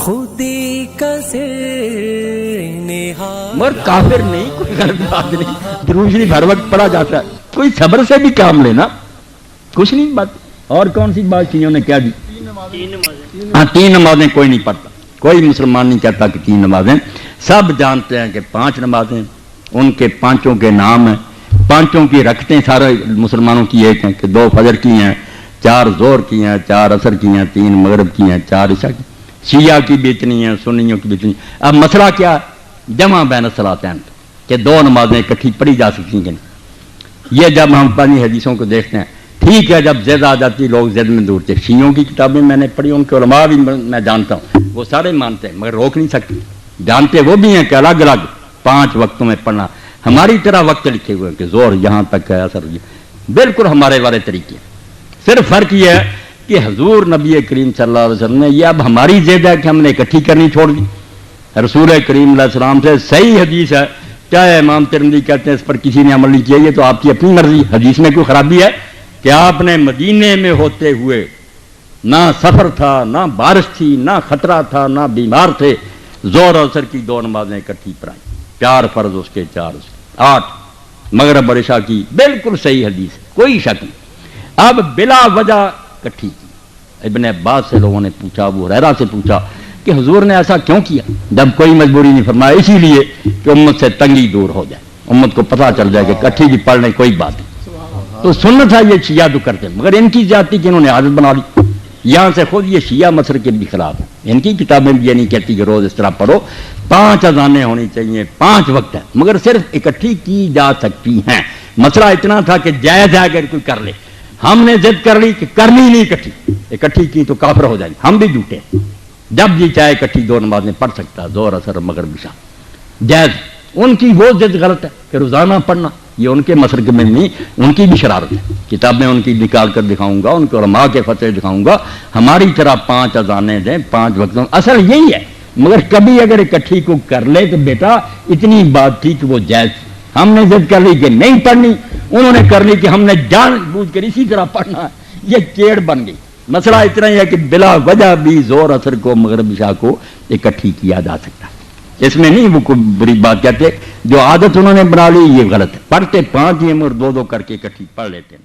خودی کا مگر کافر نہیں، کوئی غلط بات نہیں، درود شریف ہر وقت پڑھا جاتا ہے، کوئی صبر سے بھی کام لینا، کچھ نہیں بات۔ اور کون سی بات چیزوں نے کیا دی؟ ہاں، 3 نمازیں کوئی نہیں پڑھتا، کوئی مسلمان نہیں کہتا کہ 3 نمازیں، سب جانتے ہیں کہ 5 نمازیں، ان کے 5 کے نام ہیں، 5 کی رکھتے ہیں، سارے مسلمانوں کی ایک ہیں کہ 2 فجر کی ہیں، 4 ظہر کی ہیں، 4 عصر کی ہیں، 3 مغرب کی ہیں، 4 عشاء کی، شیعہ کی بھی اتنی ہیں، سنیوں کی بھی اتنی۔ اب مسئلہ کیا ہے؟ جمع بین الصلاتین، کہ 2 نمازیں اکٹھی پڑھی جا سکتی ہیں کہ نہیں۔ یہ جب ہم پانی حدیثوں کو دیکھتے ہیں، ٹھیک ہے، جب زد آ جاتی لوگ زد میں دور تھے، شیعوں کی کتابیں میں نے پڑھی، ان کے علماء بھی میں جانتا ہوں، وہ سارے مانتے ہیں، مگر روک نہیں سکتے، جانتے وہ بھی ہیں کہ الگ الگ 5 وقتوں میں پڑھنا، ہماری طرح وقت لکھے ہوئے کہ زور یہاں تک ہے، اثر بالکل ہمارے والے طریقے۔ صرف فرق یہ ہے کہ حضور نبی کریم صلی اللہ علیہ وسلم نے، یہ اب ہماری ضد ہے کہ ہم نے اکٹھی کرنی چھوڑ دی، رسول کریم علیہ السلام سے صحیح حدیث ہے، چاہے امام ترمذی کہتے ہیں اس پر کسی نے عمل نہیں کیا، یہ تو آپ کی اپنی مرضی، حدیث میں کوئی خرابی ہے کہ آپ نے مدینے میں ہوتے ہوئے نہ سفر تھا، نہ بارش تھی، نہ خطرہ تھا، نہ بیمار تھے، ظہر اور عصر کی 2 نمازیں اکٹھی پڑھائیں، 4 فرض اس کے 4 اس کے 8 مغرب اور عشاء کی، بالکل صحیح حدیث، کوئی شک نہیں۔ اب بلا وجہ اکٹھی کی۔ ابن عباس سے لوگوں نے پوچھا، ابو ہریرہ سے پوچھا کہ حضور نے ایسا کیوں کیا؟ جب کوئی مجبوری نہیں، فرمایا اسی لیے کہ امت سے تنگی دور ہو جائے، امت کو پتہ چل جائے کہ اکٹھی کی پڑھ لیں، کوئی بات نہیں۔ تو سنت ہے، یہ شیعہ تو کرتے، مگر ان کی زیادتی کہ انہوں نے عادت بنا لی، یہاں سے خود یہ شیعہ مسلک کے بھی خلاف ہے، ان کی کتابیں بھی یہ نہیں کہتی کہ روز اس طرح پڑھو، 5 اذانیں ہونی چاہیے، 5 وقت ہیں، مگر صرف اکٹھی کی جا سکتی ہیں۔ مسئلہ اتنا تھا کہ جائز ہے اگر کوئی کر لے، ہم نے ضد کر لی کہ کرنی نہیں اکٹھی کی تو کافر ہو جائیں گے، ہم بھی جھوٹے، جب جی چاہے اکٹھی 2 نمازیں پڑھ سکتا ہے، ظہر عصر مغرب عشاء، جائز۔ ان کی وہ ضد غلط ہے کہ روزانہ پڑھنا، یہ ان کے مسلک میں نہیں، ان کی بھی شرارت ہے، کتابیں ان کی نکال کر دکھاؤں گا، ان کے علماء کے فتوے دکھاؤں گا، ہماری طرح 5 اذانیں دیں، 5 وقتوں، اصل یہی ہے۔ مگر کبھی اگر اکٹھی کو کر لے تو بیٹا اتنی بات تھی کہ وہ جائز، ہم نے ضد کر لی کہ نہیں پڑھنی، انہوں نے کر لی کہ ہم نے جان بوجھ کر اسی طرح پڑھنا ہے، یہ چیڑ بن گئی۔ مسئلہ اتنا ہی ہے کہ بلا وجہ بھی ظہر عصر کو مغرب عشاء کو اکٹھی کیا جا سکتا ہے، اس میں نہیں وہ کوئی بری بات کہتے، جو عادت انہوں نے بنا لی یہ غلط ہے، پڑھتے 5 ہی مگر 2 کر کے اکٹھی پڑھ لیتے ہیں۔